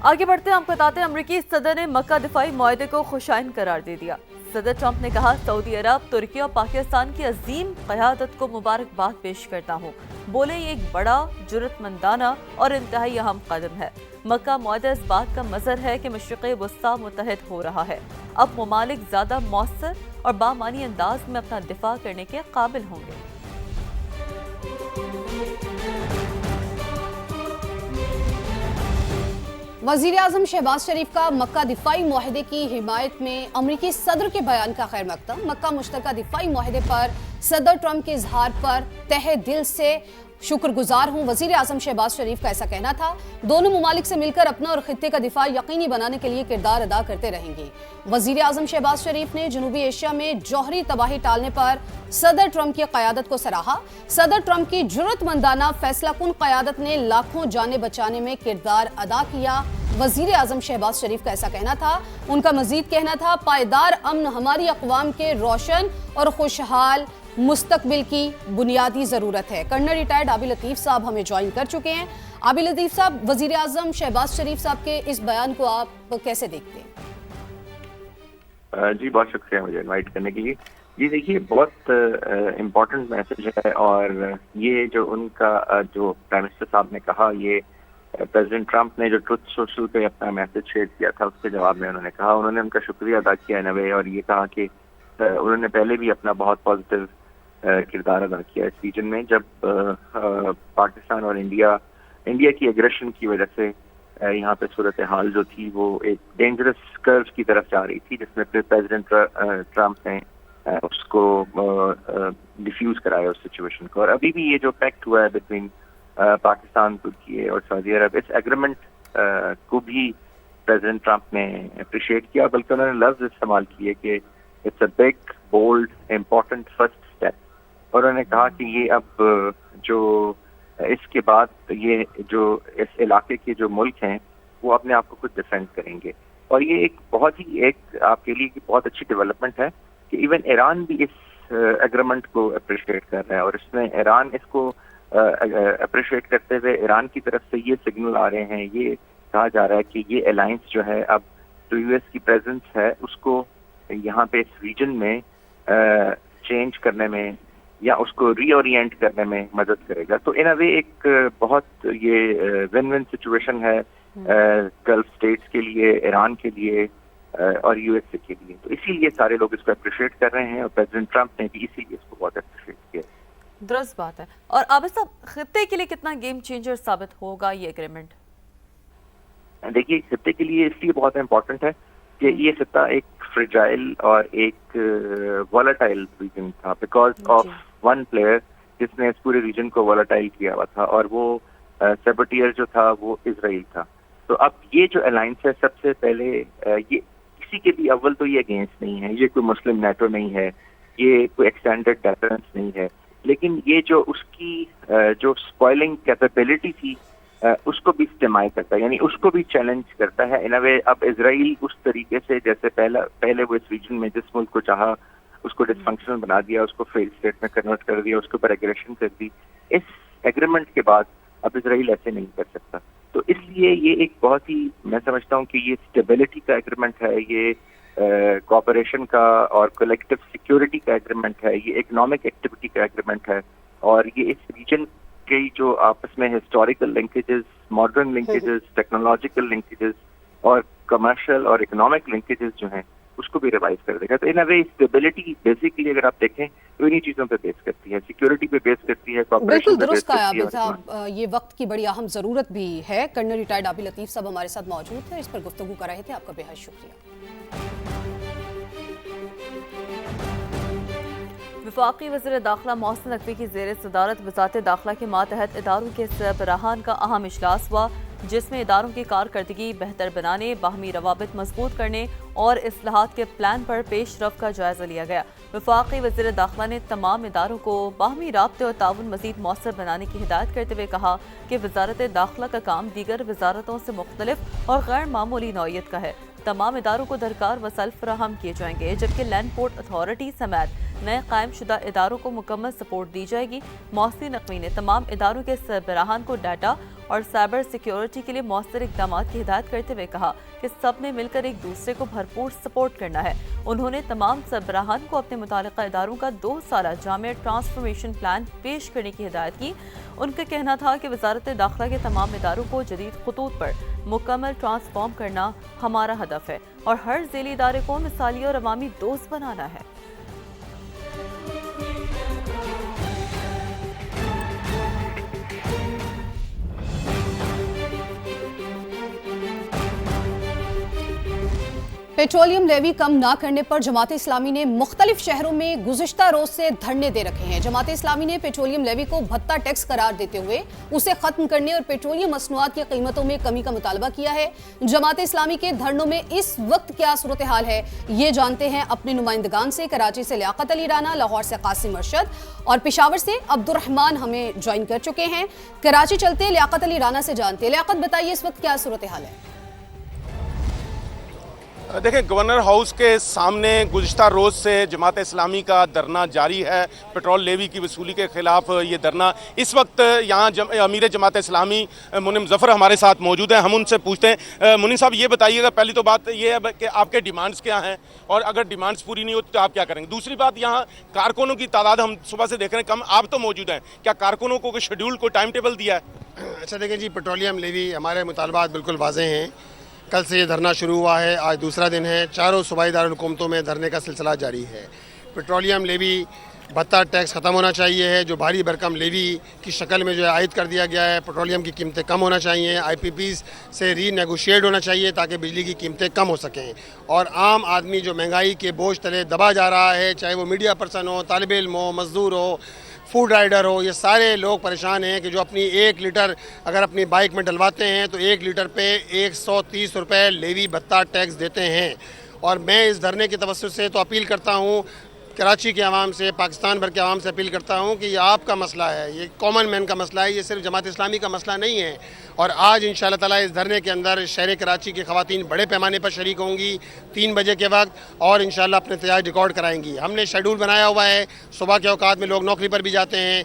آگے بڑھتے ہیں، آپ بتاتے ہیں امریکی صدر نے مکہ دفاعی معاہدے کو خوشائن قرار دے دیا۔ صدر ٹرمپ نے کہا سعودی عرب، ترکی اور پاکستان کی عظیم قیادت کو مبارکباد پیش کرتا ہوں۔ بولے یہ ایک بڑا، جرأت مندانہ اور انتہائی اہم قدم ہے۔ مکہ معاہدہ اس بات کا مظہر ہے کہ مشرق وسطیٰ متحد ہو رہا ہے۔ اب ممالک زیادہ مؤثر اور بامعنی انداز میں اپنا دفاع کرنے کے قابل ہوں گے۔ وزیر اعظم شہباز شریف کا مکہ دفاعی معاہدے کی حمایت میں امریکی صدر کے بیان کا خیر مقدم۔ مکہ مشترکہ دفاعی معاہدے پر صدر ٹرمپ کے اظہار پر تہہ دل سے شکر گزار ہوں۔ وزیر اعظم شہباز شریف کا ایسا کہنا تھا، دونوں ممالک سے مل کر اپنا اور خطے کا دفاع یقینی بنانے کے لیے کردار ادا کرتے رہیں گے۔ وزیر اعظم شہباز شریف نے جنوبی ایشیا میں جوہری تباہی ٹالنے پر صدر ٹرمپ کی قیادت کو سراہا۔ صدر ٹرمپ کی جرأت مندانہ فیصلہ کن قیادت نے لاکھوں جانیں بچانے میں کردار ادا کیا۔ وزیر اعظم شہباز شریف کا ایسا کہنا تھا۔ ان کا مزید کہنا تھا، پائیدار امن ہماری اقوام کے روشن اور خوشحال مستقبل کی بنیادی ضرورت ہے۔ کرنل ریٹائرڈ عابد لطیف صاحب ہمیں جوائن کر چکے ہیں۔ عابد لطیف صاحب، وزیر اعظم شہباز شریف صاحب کے اس بیان کو آپ کیسے دیکھتے ہیں؟ جی بہت شکریہ مجھے انوائٹ کرنے کے لیے۔ جی دیکھیے، بہت امپورٹنٹ میسج ہے، اور یہ جو ان کا جو پرائم منسٹر صاحب نے کہا، یہ پریزیڈنٹ ٹرمپ نے جو ٹروتھ سوشل پہ اپنا میسج شیئر کیا تھا، اس کے جواب میں انہوں نے کہا، انہوں نے ان کا شکریہ ادا کیا ان اے وے، اور یہ کہا کہ انہوں نے پہلے بھی اپنا بہت پازیٹیو کردار ادا کیا اس ریجن میں، جب پاکستان اور انڈیا کی ایگریشن کی وجہ سے یہاں پہ صورتحال جو تھی وہ ایک ڈینجرس کرو کی طرف جا رہی تھی، جس میں پھر پریزیڈنٹ ٹرمپ نے اس کو ڈیفیوز کرایا اس سچویشن کو۔ اور ابھی بھی یہ جو پیکٹ ہوا ہے بٹوین پاکستان، ترکی اور سعودی عرب، اس ایگریمنٹ کو بھی پریزیڈنٹ ٹرمپ نے اپریشیٹ کیا، بلکہ انہوں نے لفظ استعمال کیے کہ it's a big, bold, important first step, اور انہوں نے کہا کہ یہ اب جو اس کے بعد یہ جو اس علاقے کے جو ملک ہیں وہ اپنے آپ کو خود ڈیفینڈ کریں گے۔ اور یہ ایک بہت ہی ایک آپ کے لیے بہت اچھی ڈیولپمنٹ ہے کہ ایون ایران بھی اس ایگریمنٹ کو اپریشیٹ کر رہا ہے، اور اس میں ایران اس کو اپریشیٹ کرتے ہوئے ایران کی طرف سے یہ سگنل آ رہے ہیں، یہ کہا جا رہا ہے کہ یہ الائنس جو ہے اب جو یو ایس کی پریزنس ہے اس کو یہاں پہ اس ریجن میں چینج کرنے میں یا اس کو ری اورینٹ کرنے میں مدد کرے گا۔ تو ان اے وے ایک بہت یہ ون ون سچویشن ہے گلف اسٹیٹس کے لیے، ایران کے لیے اور یو ایس اے کے لیے۔ تو اسی لیے سارے لوگ اس کو اپریشیٹ کر رہے ہیں، اور پریزیڈنٹ ٹرمپ نے بھی اسی لیے اس کو بہت اپریشیٹ کیا۔ درست بات ہے۔ اور عابد صاحب، خطے کے لیے کتنا گیم چینجر ثابت ہوگا یہ ایگریمنٹ؟ دیکھیے، خطے کے لیے اس لیے بہت امپورٹنٹ ہے کہ یہ خطہ ایک فریجائل اور ایک والٹائل ریجن تھا، بیکاز آف ون پلیئر جس نے اس پورے ریجن کو والٹائل کیا ہوا تھا، اور وہ سیبوٹیئر جو تھا وہ اسرائیل تھا۔ تو اب یہ جو الائنس ہے، سب سے پہلے یہ کسی کے بھی اول تو یہ اگینسٹ نہیں ہے، یہ کوئی مسلم نیٹو نہیں ہے، یہ کوئی ایکسٹینڈڈ ڈیفرنس نہیں ہے، لیکن یہ جو اس کی جو اسپوائلنگ کیپیبلٹی تھی اس کو بھی استعمال کرتا ہے، یعنی اس کو بھی چیلنج کرتا ہے ان اے وے۔ اب اسرائیل اس طریقے سے جیسے پہلے وہ اس ریجن میں جس ملک کو چاہا اس کو ڈس فنکشنل بنا دیا، اس کو فیل اسٹیٹ میں کنورٹ کر دیا، اس کے اوپر ایگریشن کر دی، اس ایگریمنٹ کے بعد اب اسرائیل ایسے نہیں کر سکتا۔ تو اس لیے یہ ایک بہت ہی، میں سمجھتا ہوں کہ یہ اسٹیبلٹی کا ایگریمنٹ ہے، یہ کوآپریشن کا اور کولیکٹیو سیکورٹی کا ایگریمنٹ ہے، یہ اکنامک ایکٹیویٹی کا ایگریمنٹ ہے، اور یہ اس ریجن کی جو آپس میں historical linkages, modern linkages, technological linkages اور کمرشل اور اکنامک لنکیجز جو ہیں اس کو بھی ریوائز کر دے گا۔ تو ان اے وے اسٹیبلٹی بیسیکلی اگر آپ دیکھیں تو انہی چیزوں پہ بیس کرتی ہے، سیکورٹی پہ بیس کرتی ہے، کوآپریشن بالکل درست کہا عابد صاحب، یہ وقت کی بڑی اہم ضرورت بھی ہے۔ کرنل ریٹائرڈ عابد لطیف صاحب ہمارے ساتھ موجود تھے، اس پر گفتگو کر رہے تھے، آپ کا بے حد شکریہ۔ وفاقی وزیر داخلہ محسن نقوی کی زیر صدارت وزارت داخلہ کے ماتحت اداروں کے سربراہان کا اہم اجلاس ہوا، جس میں اداروں کی کارکردگی بہتر بنانے، باہمی روابط مضبوط کرنے اور اصلاحات کے پلان پر پیش رفت کا جائزہ لیا گیا۔ وفاقی وزیر داخلہ نے تمام اداروں کو باہمی رابطے اور تعاون مزید مؤثر بنانے کی ہدایت کرتے ہوئے کہا کہ وزارت داخلہ کا کام دیگر وزارتوں سے مختلف اور غیر معمولی نوعیت کا ہے۔ تمام اداروں کو درکار وسائل فراہم کیے جائیں گے، جبکہ لینڈ پورٹ اتھارٹی سمیت نئے قائم شدہ اداروں کو مکمل سپورٹ دی جائے گی۔ محسن نقوی نے تمام اداروں کے سربراہان کو ڈیٹا और साइबर सिक्योरिटी के लिए मौसर इकदाम की हिदायत करते हुए कहा कि सब ने मिलकर एक दूसरे को भरपूर सपोर्ट करना है। उन्होंने तमाम सरबराहान को अपने मुतालिका इदारों का 2 साला जामिया ट्रांसफॉर्मेशन प्लान पेश करने की हिदायत की। उनका कहना था कि वजारत दाखिला के तमाम इदारों को जदीद खतूत पर मुकम्मल ट्रांसफॉर्म करना हमारा हदफ है और हर ज़ेली इदारे को मिसाली और अवामी दोस्त बनाना है। पेट्रोलियम लेवी कम ना करने पर जमात इस्लामी ने मुख्तलिफ शहरों में गुज़िश्ता रोज से धरने दे रखे हैं। जमात इस्लामी ने पेट्रोलियम लेवी को भत्ता टैक्स करार देते हुए उसे खत्म करने और पेट्रोलियम मसनूआत की कीमतों में कमी का मुतालबा किया है। जमात इस्लामी के धरनों में इस वक्त क्या सूरत हाल है, ये जानते हैं अपने नुमाइंदगान से। कराची से लियाकत अली राना, लाहौर से कासिम अरशद और पेशावर से अब्दुर्रहमान हमें ज्वाइन कर चुके हैं। कराची चलते हैं, लियाकत अली राना से जानते हैं। लियाकत, बताइए इस वक्त क्या सूरत हाल है? देखें, गवर्नर हाउस के सामने गुज़िश्ता रोज़ से जमात इस्लामी का धरना जारी है। पेट्रोल लेवी की वसूली के खिलाफ ये धरना। इस वक्त यहाँ अमीर जमात इस्लामी मुनिम ज़फ़र हमारे साथ मौजूद हैं। हम उनसे पूछते हैं, मुनिम साहब ये बताइएगा, पहली तो बात ये है कि आपके डिमांड्स क्या हैं और अगर डिमांड्स पूरी नहीं होती तो आप क्या करेंगे? दूसरी बात, यहाँ कारकुनों की तादाद हम सुबह से देख रहे हैं कम, आप तो मौजूद हैं, क्या कारकुनों को शेड्यूल को टाइम टेबल दिया है? अच्छा देखें जी, पेट्रोलियम लेवी हमारे मुतालबात बिल्कुल वाज़ेह हैं। कल से ये धरना शुरू हुआ है, आज दूसरा दिन है। चारों सूबाई दारुल-हुकूमतों में धरने का सिलसिला जारी है। पेट्रोलियम लेवी भत्ता टैक्स ख़त्म होना चाहिए है, जो भारी भरकम लेवी की शक्ल में जो है आयद कर दिया गया है। पेट्रोलियम की कीमतें कम होना चाहिए, IPPs से रीनेगोशिएट होना चाहिए ताकि बिजली की कीमतें कम हो सकें। और आम आदमी जो महंगाई के बोझ तले दबा जा रहा है, चाहे वो मीडिया पर्सन हो, तालिब इल्म हो, मजदूर हो, फूड राइडर हो, ये सारे लोग परेशान हैं कि जो अपनी 1 लीटर अगर अपनी बाइक में डलवाते हैं तो 1 लीटर पे 130 रुपये लेवी भत्ता टैक्स देते हैं। और मैं इस धरने की तवज्जुह से तो अपील करता हूँ कराची के आवाम से, पाकिस्तान भर के आवाम से अपील करता हूँ कि ये आपका मसला है, ये कॉमन मैन का मसला है, ये सिर्फ जमात इस्लामी का मसला नहीं है। और आज इंशाअल्लाह ताला इस धरने के अंदर शहर कराची की ख़वातीन बड़े पैमाने पर शरीक होंगी 3 बजे के वक्त और इंशाअल्लाह अपने एहतजाज रिकॉर्ड कराएंगी। हमने शेड्यूल बनाया हुआ है, सुबह के औकात में लोग नौकरी पर भी जाते हैं,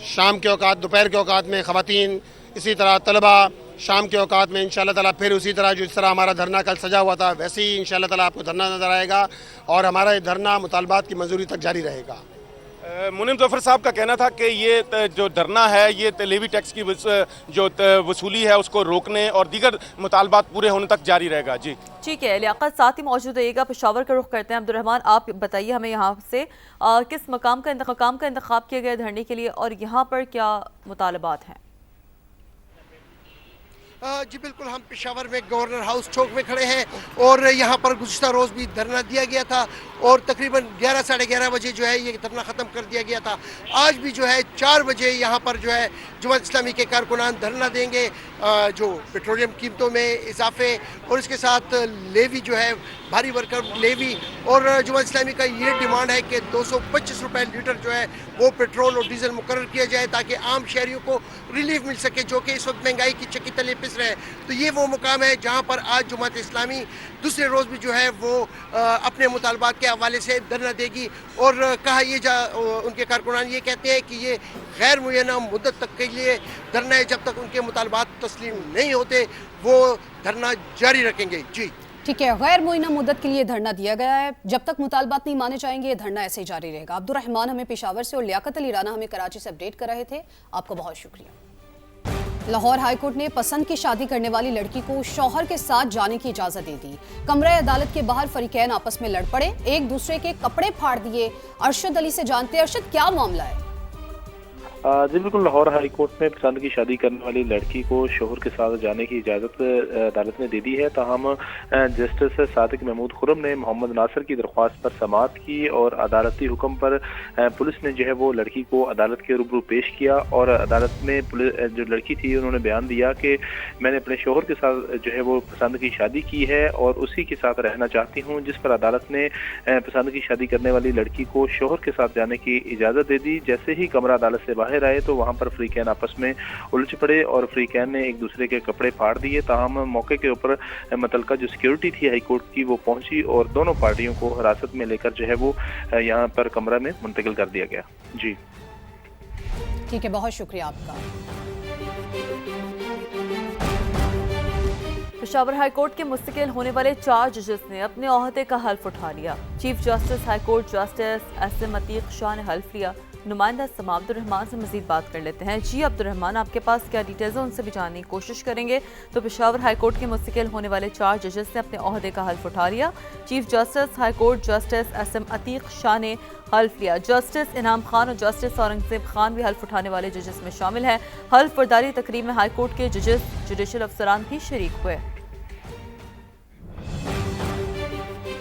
शाम के औकात, दोपहर के औकात में ख़वातीन, इसी तरह तलबा शाम के औकात में इंशाअल्लाह ताला फिर उसी तरह जिस तरह हमारा धरना कल सजा हुआ था वैसे ही इंशाअल्लाह ताला आपको धरना नज़र आएगा और हमारा ये धरना मुतालबात की मंजूरी तक जारी रहेगा। मुनिम ज़फ़र साहब का कहना था कि ये जो धरना है ये लेवी टैक्स की जो वसूली है उसको रोकने और दीगर मुतालबात पूरे होने तक जारी रहेगा। जी ठीक है, लियाकत साथ ही मौजूद रहिएगा। पेशावर का रुख करते हैं। अब्दुर्रहमान, आप बताइए हमें यहाँ से किस मकाम का इंतखाब किया गया धरने के लिए और यहाँ पर क्या मुतालबात हैं? जी बिल्कुल, हम पेशावर में गवर्नर हाउस चौक में खड़े हैं और यहाँ पर गुज़िश्ता रोज़ भी धरना दिया गया था और तकरीबन 11 साढ़े 11 बजे जो है ये धरना ख़त्म कर दिया गया था। आज भी जो है 4 बजे यहाँ पर जो है जमात इस्लामी के कारकुनान धरना देंगे जो पेट्रोलियम कीमतों में इजाफे और इसके साथ लेवी जो है भारी भरकम लेवी और जमात इस्लामी का ये डिमांड है कि 225 रुपये लीटर जो है वो पेट्रोल और डीजल मुकर्रर किया जाए ताकि आम शहरियों को रिलीफ मिल सके जो कि इस वक्त महंगाई की चक्की तले पिस रहे हैं। तो ये वो मुकाम है जहाँ पर आज जमात इस्लामी दूसरे रोज़ भी जो है वो अपने मुतालबात के हवाले से धरना देगी और कहा ये उनके कारकुनान ये कहते हैं कि ये गैर मुय्यना मुद्दत तक के लिए धरना है, जब तक उनके मुतालबात तस्लीम नहीं होते वो धरना जारी रखेंगे। जी ठीक है, गैर मुय्यना मुद्दत के लिए धरना दिया गया है, जब तक मुतालबात नहीं माने जाएंगे ये धरना ऐसे ही जारी रहेगा। अब्दुर्रहमान हमें पेशावर से और लियाकत अली राना हमें कराची से अपडेट कर रहे थे, आपका बहुत शुक्रिया। लाहौर हाईकोर्ट ने पसंद की शादी करने वाली लड़की को शौहर के साथ जाने की इजाजत दे दी। कमरे अदालत के बाहर फरीकैन आपस में लड़ पड़े, एक दूसरे के कपड़े फाड़ दिए। अरशद अली से जानते हैं, अरशद क्या मामला है? जी बिल्कुल, लाहौर हाई कोर्ट ने पसंद की शादी करने वाली लड़की को शोहर के साथ जाने की इजाज़त अदालत ने दे दी है। ताहम जस्टिस सादिक महमूद खुरम ने मोहम्मद नासिर की दरख्वास्त पर समाअत की और अदालती हुक्म पर पुलिस ने जो है वो लड़की को अदालत के रूबरू पेश किया और अदालत में पुलिस जो लड़की थी उन्होंने बयान दिया कि मैंने अपने शोहर के साथ जो है वो पसंद की शादी की है और उसी के साथ रहना चाहती हूँ, जिस पर अदालत ने पसंद की शादी करने वाली लड़की को शोहर के साथ जाने की इजाज़त दे दी। जैसे ही कमरा अदालत से बाहर आए तो वहां पर फरीकैन आपस में उलझ पड़े और फरीकैन ने एक दूसरे के कपड़े फाड़ दिए। ताहम मौके के ऊपर मुतलका जो सिक्योरिटी थी हाई कोर्ट की वो पहुंची और दोनों पार्टियों को हिरासत में लेकर जो है वो यहाँ पर कमरा में मुंतकिल कर दिया गया। जी ठीक है, बहुत शुक्रिया आपका। पेशावर हाई कोर्ट के मुस्तकिल होने वाले 4 जजेस ने अपने ओहदे का हल्फ उठा लिया। Chief justice high court justice SM Ateeq Shah ने हल्फ लिया। नुमाइंदा समा अब्दुर्रहमान से मजीद बात कर लेते हैं। जी अब्दुर्रहमान, आपके पास क्या डिटेल्स हैं, उनसे भी जानने की कोशिश करेंगे। तो पेशावर हाई कोर्ट के मुस्तकिल होने वाले 4 जजेस ने अपने ओहदे का हल्फ उठा लिया। Chief justice high court justice SM Ateeq Shah ने हल्फ लिया। जस्टिस इनाम खान और जस्टिस औरंगजेब खान भी हल्फ उठाने वाले जजेस में शामिल हैं। हल्फ बर्दारी तकरीब में हाई कोर्ट के जजेस, जुडिशल अफसरान भी शरीक हुए।